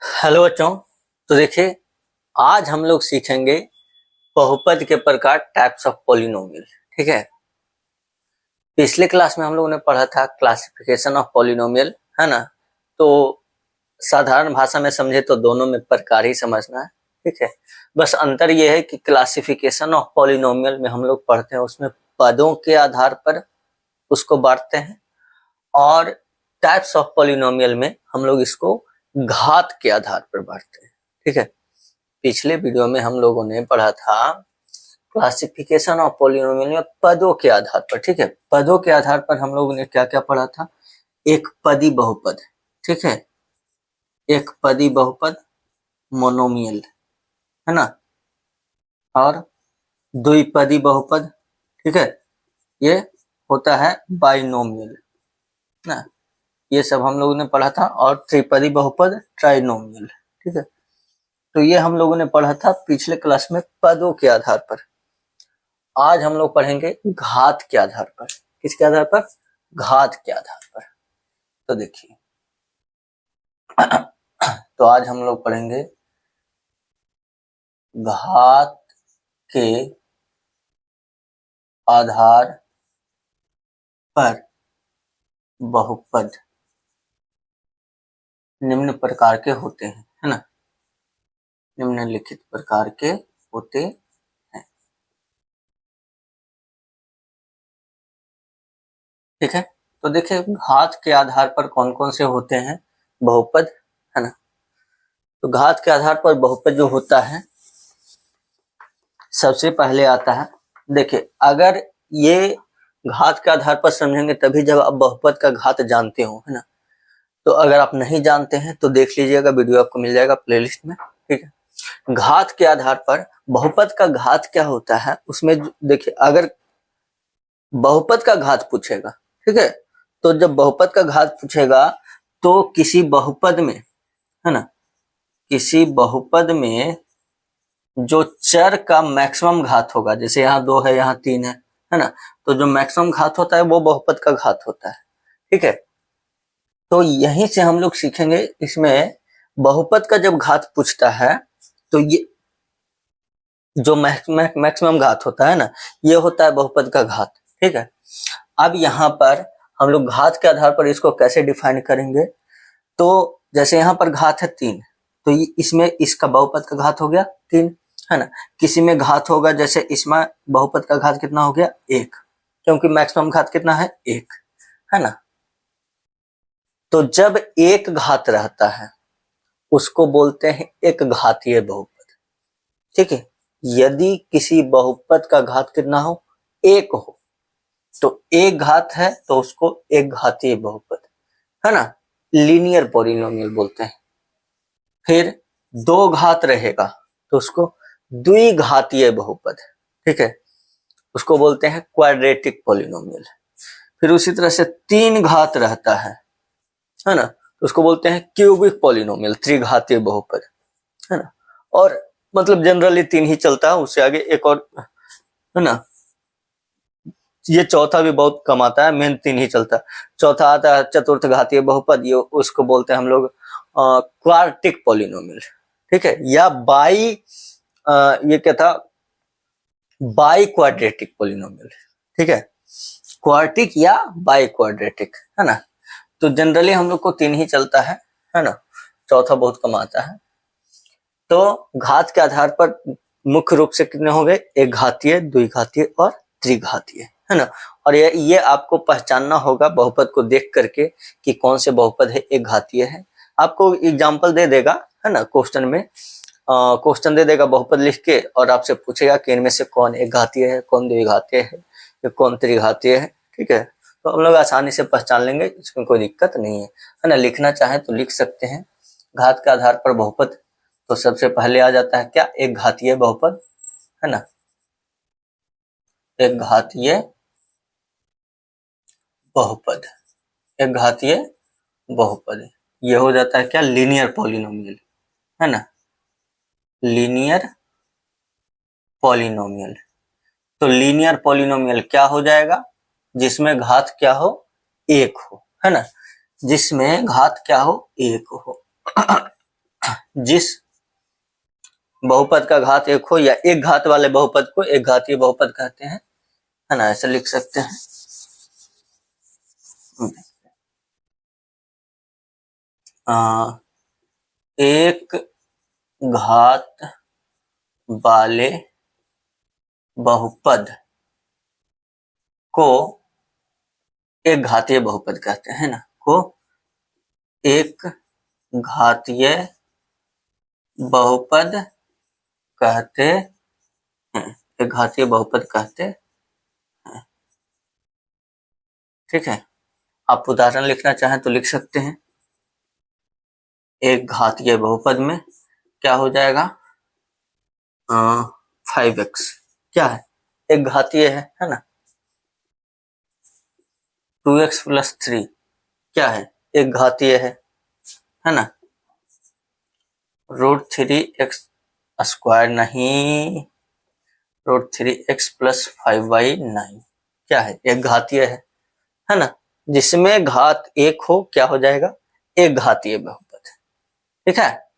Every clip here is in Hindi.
हेलो बच्चों। तो देखिए, आज हम लोग सीखेंगे बहुपद के प्रकार, टाइप्स ऑफ पॉलिनोमियल। ठीक है। पिछले क्लास में हम लोगों ने पढ़ा था क्लासिफिकेशन ऑफ पॉलिनोमियल, है ना। तो साधारण भाषा में समझे तो दोनों में प्रकार ही समझना है। ठीक है। बस अंतर यह है कि क्लासिफिकेशन ऑफ पॉलिनोमियल में हम लोग पढ़ते हैं उसमें पदों के आधार पर उसको बांटते हैं, और टाइप्स ऑफ पॉलिनोमियल में हम लोग इसको घात के आधार पर बांटते हैं। ठीक है। पिछले वीडियो में हम लोगों ने पढ़ा था क्लासिफिकेशन ऑफ पॉलिनोमियल में पदों के आधार पर। ठीक है। पदों के आधार पर हम लोगों ने क्या क्या पढ़ा था? एक पदी बहुपद, ठीक है, एक पदी बहुपद मोनोमियल, है ना, और द्विपदी बहुपद, ठीक है, ये होता है बाइनोमियल ना। ये सब हम लोगों ने पढ़ा था। और त्रिपदी बहुपद ट्राइनोमियल। ठीक है। तो ये हम लोगों ने पढ़ा था पिछले क्लास में पदों के आधार पर। आज हम लोग पढ़ेंगे घात के आधार पर। किसके आधार पर? घात के आधार पर। तो देखिए, तो आज हम लोग पढ़ेंगे घात के आधार पर बहुपद निम्न प्रकार के होते हैं, है ना, निम्नलिखित प्रकार के होते हैं। ठीक है। तो देखिए, घात के आधार पर कौन कौन से होते हैं बहुपद, है ना। तो घात के आधार पर बहुपद जो होता है, सबसे पहले आता है, देखिए, अगर ये घात के आधार पर समझेंगे तभी जब आप बहुपद का घात जानते हो, है ना। तो अगर आप नहीं जानते हैं तो देख लीजिएगा, वीडियो आपको मिल जाएगा प्लेलिस्ट में। ठीक है। घात के आधार पर बहुपद का घात क्या होता है, उसमें देखिए, अगर बहुपद का घात पूछेगा, ठीक है, तो जब बहुपद का घात पूछेगा तो किसी बहुपद में, है ना, किसी बहुपद में जो चर का मैक्सिमम घात होगा, जैसे यहाँ 2 है, यहाँ 3 है ना, तो जो मैक्सिमम घात होता है वो बहुपद का घात होता है। ठीक है। तो यहीं से हम लोग सीखेंगे, इसमें बहुपद का जब घात पूछता है तो ये जो मैक्सिमम घात होता है ना, ये होता है बहुपद का घात। ठीक है। अब यहाँ पर हम लोग घात के आधार पर इसको कैसे डिफाइन करेंगे? तो जैसे यहाँ पर घात है 3, तो इसमें इसका बहुपद का घात हो गया 3, है ना। किसी में घात होगा, जैसे इसमें बहुपद का घात कितना हो गया? 1, क्योंकि मैक्सिमम घात कितना है? 1, है ना। तो जब एक घात रहता है उसको बोलते हैं एक घातीय बहुपद। ठीक है। यदि किसी बहुपद का घात कितना हो? 1 हो, तो एक घात है तो उसको एक घातीय बहुपद, है ना, लीनियर पॉलिनोमियल बोलते हैं। फिर 2 घात रहेगा तो उसको द्विघातीय बहुपद, ठीक है, उसको बोलते हैं क्वाड्रेटिक पॉलिनोमियल। फिर उसी तरह से 3 घात रहता है ना, तो उसको बोलते हैं क्यूबिक पॉलिनोमियल, त्रिघातीय बहुपद, है ना। और मतलब जनरली 3 ही चलता है, उससे आगे एक और, है ना, ये चौथा भी बहुत कम आता है, मेन 3 ही चलता है। चौथा आता है चतुर्थ घातीय बहुपद, ये उसको बोलते हैं हम लोग क्वार्टिक पॉलिनोमियल। ठीक है। या ये क्या था, बाई क्वाड्रेटिक पॉलिनोमियल। ठीक है। क्वार्टिक या बाई क्वाड्रेटिक, है ना। तो जनरली हम लोग को 3 ही चलता है ना, चौथा बहुत कम आता है। तो घात के आधार पर मुख्य रूप से कितने हो गए? एक घातीय, द्विघातीय और त्रिघातीय, है ना। और ये आपको पहचानना होगा बहुपद को देख करके कि कौन से बहुपद है एक घातीय है। आपको एग्जाम्पल दे देगा, है ना, क्वेश्चन में क्वेश्चन दे देगा बहुपद लिख के, और आपसे पूछेगा कि इनमें से कौन एक घातीय है, कौन द्विघातीय है, या कौन त्रिघातीय है। ठीक है। तो हम लोग आसानी से पहचान लेंगे, इसमें कोई दिक्कत नहीं है ना। लिखना चाहे तो लिख सकते हैं। घात के आधार पर बहुपद, तो सबसे पहले आ जाता है क्या? एक घातीय बहुपद, है ना, एक घातीय बहुपद, एक घातीय बहुपद। ये हो जाता है क्या? लीनियर पॉलिनोमियल, है ना, लीनियर पॉलिनोमियल। तो लीनियर पॉलिनोमियल क्या हो जाएगा? जिसमें घात क्या हो? 1 हो, है ना, जिसमें घात क्या हो? 1 हो। जिस बहुपद का घात एक हो या एक घात वाले बहुपद को एक घातीय बहुपद कहते हैं, है ना, ऐसे लिख सकते हैं। एक घात वाले बहुपद को एक घातीय बहुपद कहते हैं ना, को एक घातीय बहुपद कहते हैं, एक घातीय बहुपद कहते हैं। ठीक है, आप उदाहरण लिखना चाहें तो लिख सकते हैं। एक घातीय बहुपद में क्या हो जाएगा, 5x क्या है, एक घातीय है ना। 2x + 3 क्या है, एक घातीय है ना। √3x² नहीं, √3x + 5/9 क्या है, एक घातीय है ना। जिसमें घात एक हो क्या हो जाएगा, एक घातीय बहुपद। ठीक है,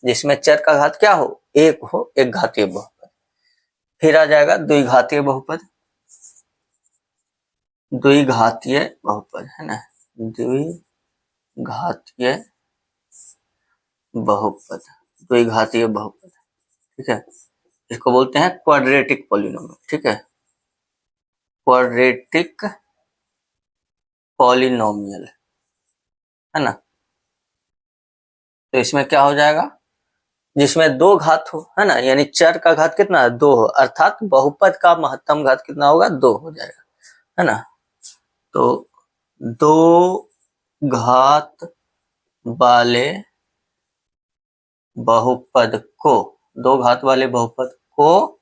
जिसमें चर का घात क्या हो, एक हो, एक घातीय बहुपद। फिर आ जाएगा द्विघातीय बहुपद, द्विघातीय बहुपद है ना, द्विघातीय बहुपद, द्विघातीय बहुपद। ठीक है, इसको बोलते हैं क्वाड्रेटिक पॉलिनोमियल। ठीक है, क्वाड्रेटिक पॉलिनोमियल है ना। तो इसमें क्या हो जाएगा, जिसमें दो घात हो, है ना, यानी चर का घात कितना है, 2 हो, अर्थात बहुपद का महत्तम घात कितना होगा, 2 हो जाएगा, है ना। तो दो घात वाले बहुपद को, दो घात वाले बहुपद को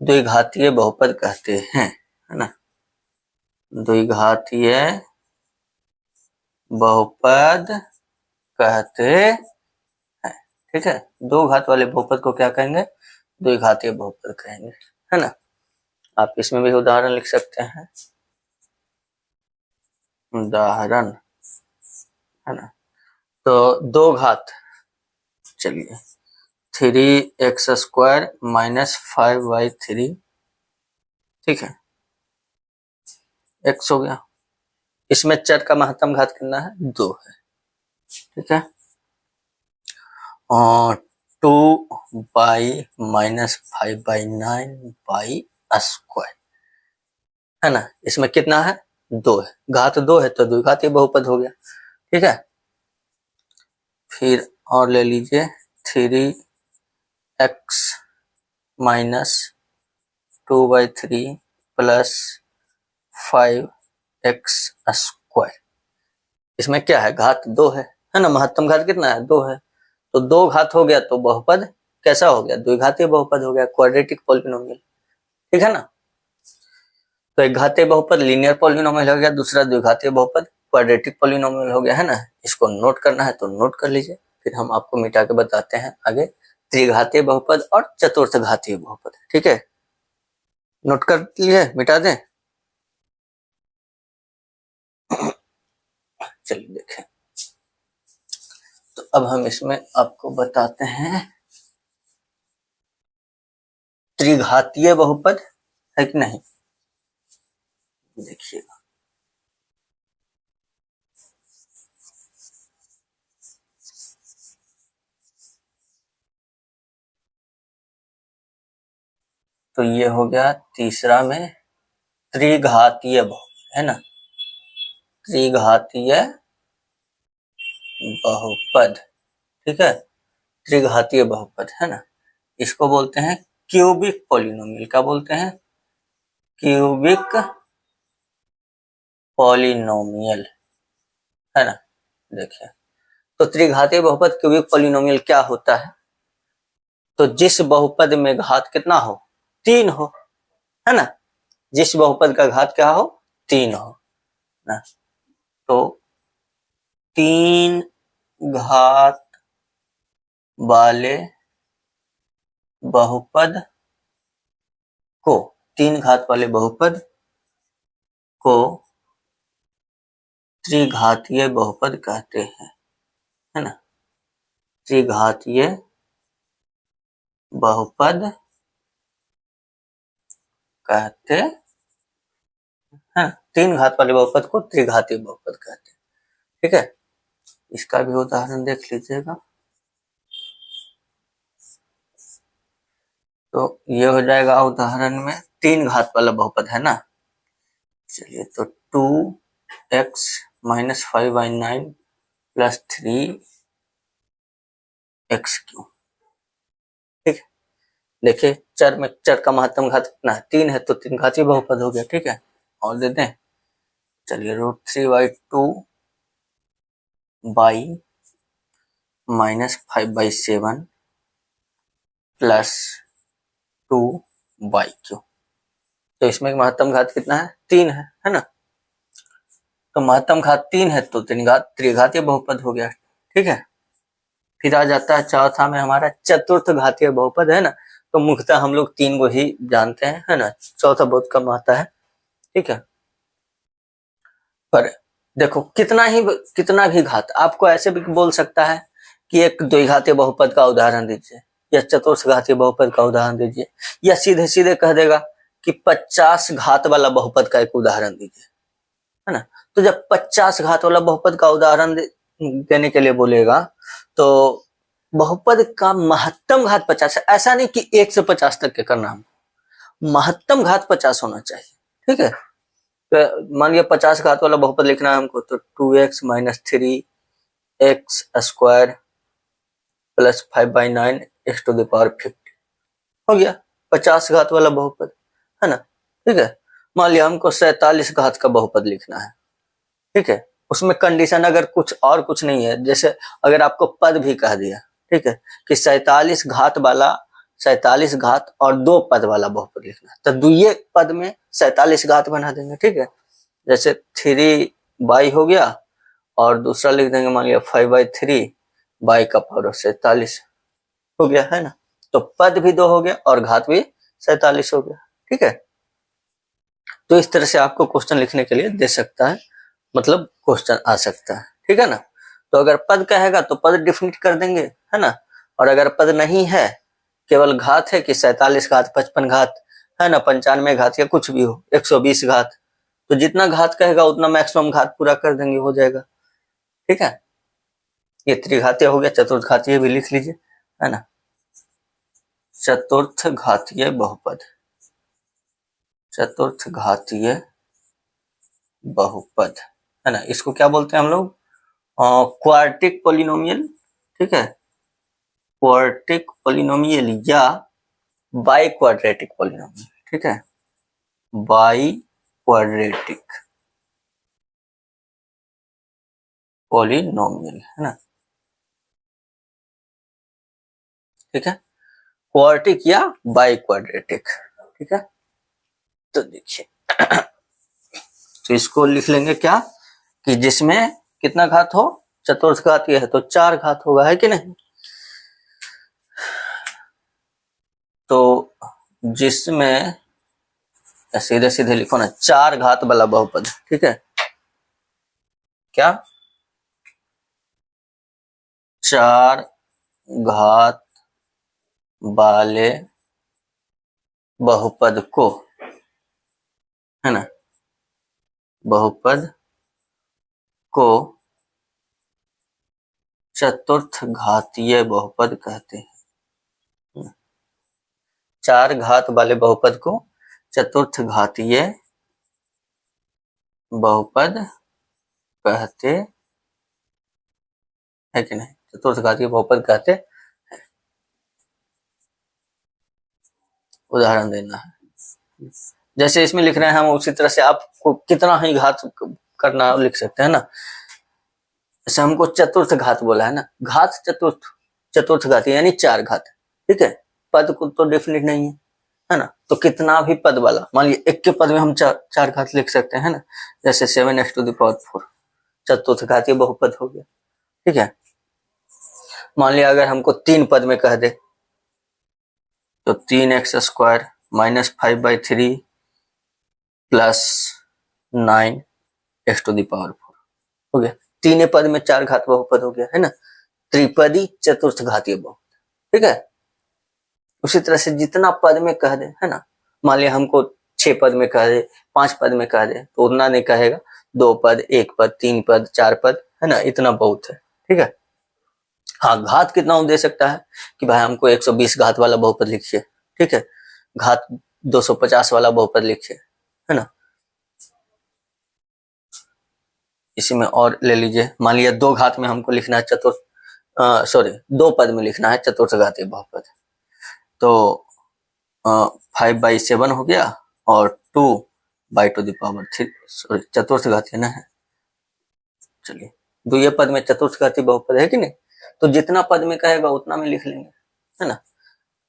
द्विघातीय बहुपद कहते हैं, है ना। द्विघातीय बहुपद कहते हैं। ठीक है, दो घात वाले बहुपद को क्या कहेंगे, द्विघातीय बहुपद कहेंगे, है ना। आप इसमें भी उदाहरण लिख सकते हैं, उदाहरण, है ना। तो दो घात, चलिए 3x² - 5/3, ठीक है, x हो गया। इसमें चर का महत्तम घात कितना है, 2 है। ठीक है, और 2 - 5/9 है ना। इसमें कितना है, 2 है, घात 2 है तो द्विघातीय बहुपद हो गया। ठीक है, फिर और ले लीजिए 3x - 2/3 + 5x²। इसमें क्या है, घात 2 है ना, महत्तम घात कितना है, 2 है। तो 2 घात हो गया तो बहुपद कैसा हो गया, द्विघातीय बहुपद हो गया, क्वाड्रेटिक पॉलिनोमियल। ठीक है ना। तो एक घातीय बहुपद लीनियर पॉलिनोमियल हो गया, दूसरा द्विघातीय बहुपद क्वाड्रेटिक पॉलिनोमियल हो गया, है ना। इसको नोट करना है तो नोट कर लीजिए, फिर हम आपको मिटा के बताते हैं आगे त्रिघातीय बहुपद और चतुर्थ घातीय बहुपद। ठीक है, नोट कर लिए, मिटा दें। चलिए देखें, तो अब हम इसमें आपको बताते हैं त्रिघातीय बहुपद है कि नहीं, देखिएगा। तो ये हो गया तीसरा में त्रिघातीय बहुपद, है ना, त्रिघातीय बहुपद। ठीक है, त्रिघातीय बहुपद है ना, इसको बोलते हैं क्यूबिक पॉलिनोमियल। क्या बोलते हैं, क्यूबिक पॉलिनोमियल, है ना। देखिए, तो त्रिघातीय बहुपद क्यूबिक पॉलिनोमियल क्या होता है, तो जिस बहुपद में घात कितना हो, 3 हो, है ना, जिस बहुपद का घात क्या हो, 3 हो ना, तो 3 घात वाले बहुपद को, 3 घात वाले बहुपद को त्रिघातीय बहुपद कहते हैं, है ना। त्रिघातीय बहुपद कहते हैं। 3 घात वाले बहुपद को त्रिघातीय बहुपद कहते हैं। ठीक है, इसका भी उदाहरण देख लीजिएगा। तो ये हो जाएगा उदाहरण में 3 घात वाला बहुपद है ना। चलिए, तो 2x - 5/9 + 3x3। ठीक है, देखिए चर में चर का महत्तम घात कितना है, 3 है, तो 3 घातीय बहुपद हो गया। ठीक है, और दे दें। चलिए, √3/2 by -5/7 + 2/q। तो इसमें महत्तम घात कितना है, 3 है ना। तो महत्तम घात 3 है तो त्रिघातीय बहुपद हो गया। ठीक है, फिर आ जाता है चौथा में हमारा चतुर्थ घातीय बहुपद है ना। तो मुख्यतः हम लोग 3 को ही जानते हैं, है ना। चौथा बहुत कम आता है। ठीक है, पर देखो कितना भी घात आपको ऐसे भी बोल सकता है कि एक द्विघातीय बहुपद का उदाहरण दीजिए, या चतुर्थ घातीय बहुपद का उदाहरण दीजिए, या सीधे सीधे कह देगा कि 50 घात वाला बहुपद का एक उदाहरण दीजिए, है ना। तो जब 50 घात वाला बहुपद का उदाहरण देने के लिए बोलेगा तो बहुपद का महत्तम घात 50 है। ऐसा नहीं कि 1 से 50 तक के करना, हम महत्तम घात 50 होना चाहिए। ठीक है, तो मान लिया 50 घात वाला बहुपद लिखना है हमको, तो 2x - 3x² + 5/9 x⁵ हो गया 50 घात वाला बहुपद, है ना। ठीक है, मान लिया हमको 47 घात का बहुपद लिखना है। ठीक है, उसमें कंडीशन अगर कुछ नहीं है, जैसे अगर आपको पद भी कह दिया, ठीक है, कि 47 घात और 2 पद वाला बहुपद लिखना है, तो दुइये पद में 47 घात बना देंगे। ठीक है, जैसे 3 हो गया और दूसरा लिख देंगे मान लिया 5/3 बाई का पावर 47 हो गया, है ना। तो पद भी 2 हो गया और घात भी 47 हो गया। ठीक है, तो इस तरह से आपको क्वेश्चन लिखने के लिए दे सकता है, मतलब क्वेश्चन आ सकता है। ठीक है ना। तो अगर पद कहेगा तो पद डिफिनिट कर देंगे, है ना। और अगर पद नहीं है, केवल घात है कि 47 घात, 55 घात, है ना, 95 घात या कुछ भी हो, 120 घात, तो जितना घात कहेगा उतना मैक्सिमम घात पूरा कर देंगे, हो जाएगा। ठीक है, ये त्रिघातीय हो गया। चतुर्थ घातीय भी लिख लीजिए, है ना। चतुर्थ घातीय बहुपद, चतुर्थ घातीय बहुपद, है ना, इसको क्या बोलते हैं हम लोग, क्वाड्रेटिक पॉलिनोमियल। ठीक है, क्वाड्रेटिक पॉलिनोमियल या बाई क्वाड्रेटिक पॉलिनोमियल। ठीक है, बाई क्वाड्रेटिक पॉलिनोमियल, है ना। ठीक है, क्वाड्रेटिक या बाई क्वाड्रेटिक। ठीक है, तो देखिए तो इसको लिख लेंगे क्या, कि जिसमें कितना घात हो, चतुर्थ घात ये है तो 4 घात होगा, है कि नहीं। तो जिसमें सीधे सीधे लिखो ना, 4 घात वाला बहुपद। ठीक है, क्या 4 घात वाले बहुपद को, है ना, बहुपद को चतुर्थ घातीय बहुपद कहते हैं। 4 घात वाले बहुपद को चतुर्थ घातीय बहुपद कहते है कि नहीं, चतुर्थ घातीय बहुपद कहते। उदाहरण देना है, जैसे इसमें लिख रहे हैं हम, उसी तरह से आपको कितना ही घात करना लिख सकते हैं ना। जैसे हमको चतुर्थ घात बोला है ना, घात चतुर्थ घात यानी 4 घात। ठीक है, पद को तो डेफिनेट नहीं है ना। तो कितना भी पद वाला, मान लिया एक के पद में हम 4 घात लिख सकते हैं ना, जैसे 7x⁴ चतुर्थ घातीय बहुपद हो गया। ठीक है, मान लिया अगर हमको 3 पद में कह दे, तो 3x² - 5/3 + 9x⁴ हो गया। 3 पद में 4 घात बहुपद हो गया, है ना। त्रिपदी चतुर्थ घातीय बहुपद, ठीक है। उसी तरह से जितना पद में कह दे, है ना, मान लिया हमको 6 पद में कह दे, 5 पद में कह दे, तो उतना नहीं कहेगा, 2 पद, 1 पद, 3 पद, 4 पद, है ना, इतना बहुत है, ठीक है। हाँ, घात कितना दे सकता है कि भाई हमको 120 घात वाला बहुपद लिखिए, ठीक है, घात 250 वाला बहुपद लिखिए, है ना। इसी में और ले लीजिए, मान लिया 2 घात में हमको लिखना है सॉरी 2 पद में लिखना है चतुर्थ घातीय बहुपद, तो 5/7 हो गया और 2/3, सॉरी चतुर्थ घातीय ना है, चलिए द्वितीय पद में चतुर्थ घातीय बहुपद है कि नहीं, तो जितना पद में कहेगा उतना में लिख लेंगे, है ना।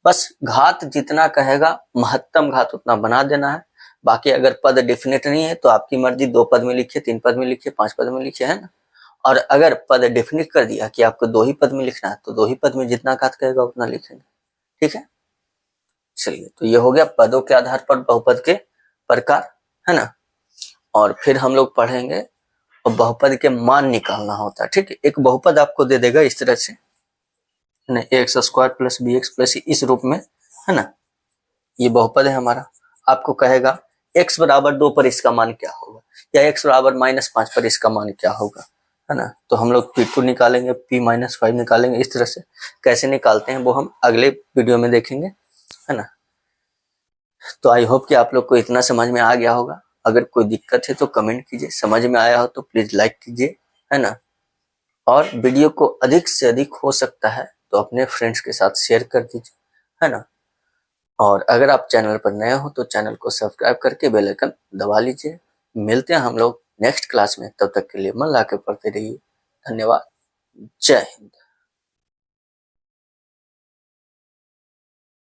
बस घात जितना कहेगा महत्तम घात उतना बना देना है। बाकी अगर पद डेफिनेट नहीं है तो आपकी मर्जी, 2 पद में लिखिए, 3 पद में लिखिए, 5 पद में लिखिए, है ना। और अगर पद डेफिनेट कर दिया कि आपको 2 ही पद में लिखना है, तो 2 ही पद में जितना घात कहेगा उतना लिखेंगे, ठीक है। चलिए, तो ये हो गया पदों के आधार पर बहुपद के प्रकार, है ना। और फिर हम लोग पढ़ेंगे और बहुपद के मान निकालना होता है, ठीक है। एक बहुपद आपको दे देगा इस तरह से, ax² + bx+ इस रूप में, है ना, ये बहुपद है हमारा। आपको कहेगा x = 2 पर इसका मान क्या होगा, या x = -5 पर इसका मान क्या होगा, है ना। तो हम लोग P2 निकालेंगे, P-5 निकालेंगे, इस तरह से कैसे निकालते हैं वो हम अगले वीडियो में देखेंगे, है ना। तो आई होप कि आप लोग को इतना समझ में आ गया होगा। अगर कोई दिक्कत है तो कमेंट कीजिए, समझ में आया हो तो प्लीज लाइक कीजिए, है ना। और वीडियो को अधिक से अधिक हो सकता है तो अपने फ्रेंड्स के साथ शेयर कर दीजिए, है ना। और अगर आप चैनल पर नए हो तो चैनल को सब्सक्राइब करके बेल आइकन दबा लीजिए। मिलते हैं हम लोग नेक्स्ट क्लास में, तब तक के लिए मन ला के पढ़ते रहिए। धन्यवाद। जय हिंद।